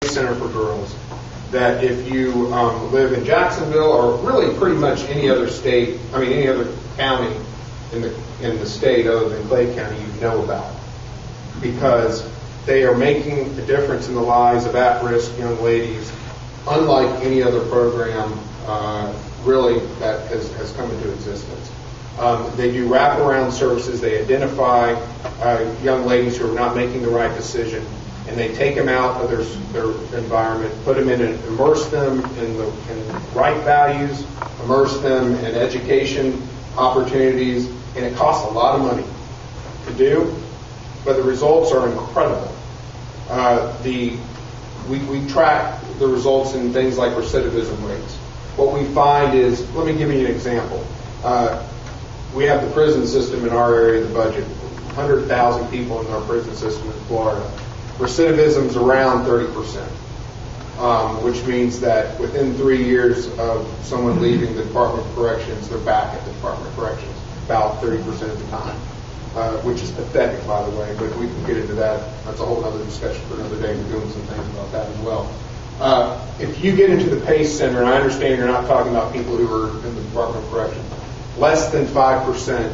Center for Girls, that if you live in Jacksonville or really pretty much any other state, any other county in the state other than Clay County, you know about, because they are making a difference in the lives of at-risk young ladies, unlike any other program really that has come into existence. They do wraparound services. They identify young ladies who are not making the right decision, and they take them out of their environment, put them in and immerse them in right values, immerse them in education opportunities, and it costs a lot of money to do, but the results are incredible. We track the results in things like recidivism rates. What we find is, let me give you an example. We have the prison system in our area of the budget, 100,000 people in our prison system in Florida. Recidivism is around 30%, which means that within 3 years of someone leaving the Department of Corrections, they're back at the Department of Corrections about 30% of the time, which is pathetic, by the way, but we can get into that. That's a whole other discussion for another day. We're doing some things about that as well. If you get into the PACE Center, and I understand you're not talking about people who are in the Department of Corrections, less than 5%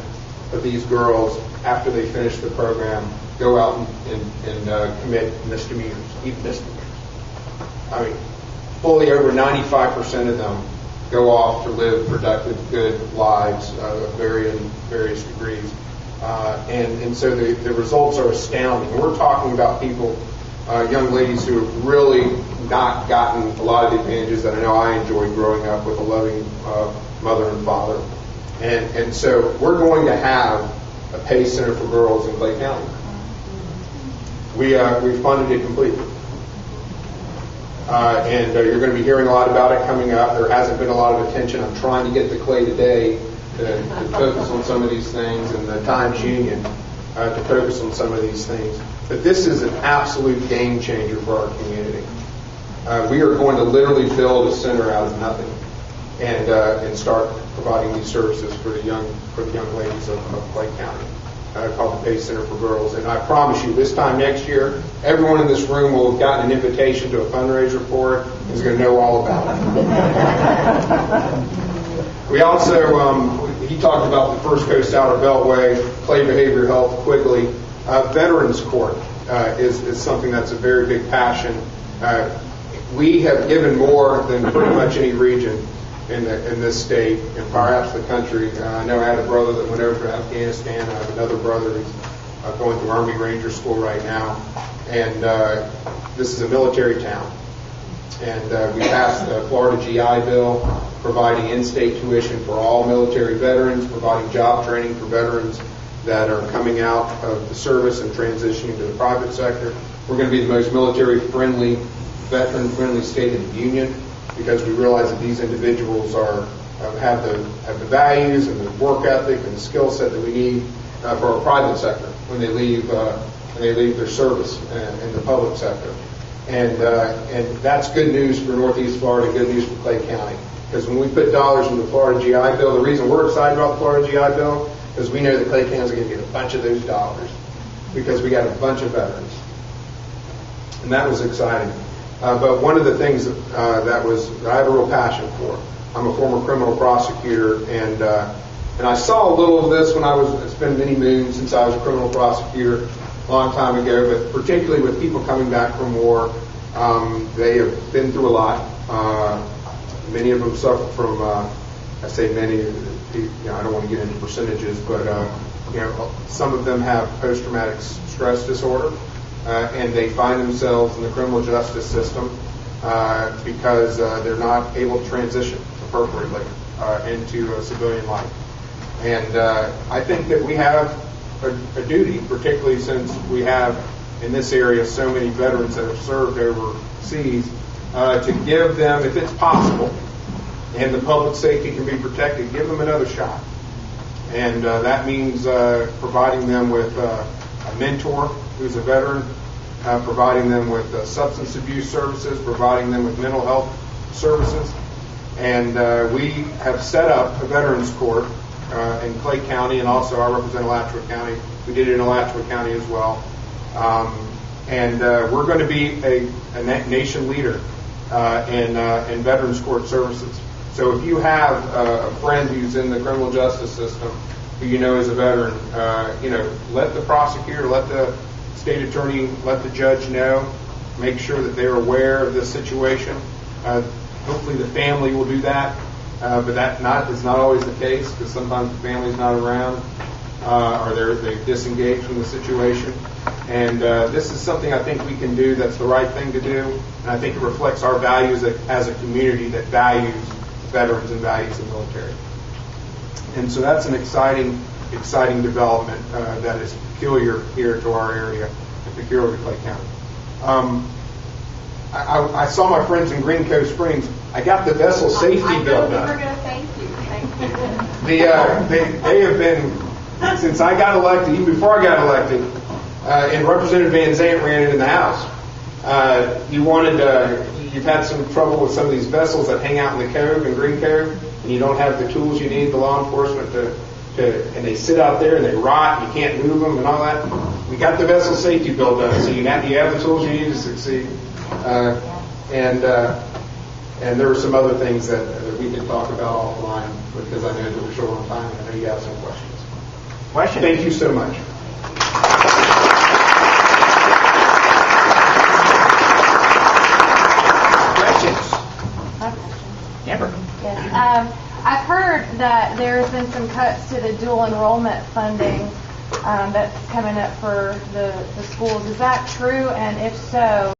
of these girls, after they finish the program, go out and commit misdemeanors, even misdemeanors. Fully over 95% of them go off to live productive, good lives of various degrees. And so the results are astounding. We're talking about people, young ladies who have really not gotten a lot of the advantages that I know I enjoyed growing up with a loving mother and father. And so we're going to have a PACE Center for Girls in Clay County. We funded it completely. And you're going to be hearing a lot about it coming up. There hasn't been a lot of attention. I'm trying to get to Clay today to focus on some of these things, and the Times Union to focus on some of these things. But this is an absolute game changer for our community. We are going to literally build a center out of nothing and start providing these services for the young ladies of Clay County, called the PACE Center for Girls. And I promise you, this time next year, everyone in this room will have gotten an invitation to a fundraiser for it and is going to know all about it. We also, he talked about the First Coast Outer Beltway, Clay Behavioral Health, Quigley. Veterans Court is something that's a very big passion. We have given more than pretty much any region in this state and perhaps the country. I know I had a brother that went over to Afghanistan. I have another brother who's going through Army Ranger School right now. And this is a military town. And we passed the Florida GI Bill, providing in-state tuition for all military veterans, providing job training for veterans that are coming out of the service and transitioning to the private sector. We're going to be the most military-friendly, veteran-friendly state in the union, because we realize that these individuals have the values and the work ethic and the skill set that we need for our private sector when they leave their service in the public sector. And that's good news for Northeast Florida, good news for Clay County. Because when we put dollars in the Florida GI Bill, the reason we're excited about the Florida GI Bill is we know that Clay County is going to get a bunch of those dollars because we got a bunch of veterans. And that was exciting. But one of the things that I have a real passion for, I'm a former criminal prosecutor, and I saw a little of this when it's been many moons since I was a criminal prosecutor a long time ago, but particularly with people coming back from war, they have been through a lot. Many of them suffer from, I say many, I don't want to get into percentages, but some of them have post-traumatic stress disorder. And they find themselves in the criminal justice system because they're not able to transition appropriately into civilian life. And I think that we have a duty, particularly since we have in this area so many veterans that have served overseas, to give them, if it's possible, and the public safety can be protected, give them another shot. And that means providing them with a mentor who's a veteran, providing them with substance abuse services, providing them with mental health services. And we have set up a veterans court in Clay County, and also I represent Alachua County. We did it in Alachua County as well. And we're going to be a nation leader in Veterans Court services. So if you have a friend who's in the criminal justice system who you know is a veteran, let the prosecutor, let the state attorney, let the judge know. Make sure that they're aware of this situation. Hopefully the family will do that, but that is not always the case, because sometimes the family's not around or they've disengaged from the situation. And this is something I think we can do that's the right thing to do, and I think it reflects our values as a community that values veterans and values the military. And so that's an exciting development that is peculiar here to our area, and peculiar to Clay County. I saw my friends in Green Cove Springs. I got the vessel safety bill done. I know we were going to thank you. They have been, since I got elected, even before I got elected, and Representative Van Zant ran it in the House. You've had some trouble with some of these vessels that hang out in the cove, in Green Cove, and you don't have the tools you need, the law enforcement, and they sit out there and they rot and you can't move them and all that. We got the vessel safety bill done, so you have the tools you need to succeed. And there are some other things that we can talk about offline, because I know that we're short on time, and I know you have some questions. Thank you so much. Yes. I've heard that there's been some cuts to the dual enrollment funding that's coming up for the schools. Is that true? And if so,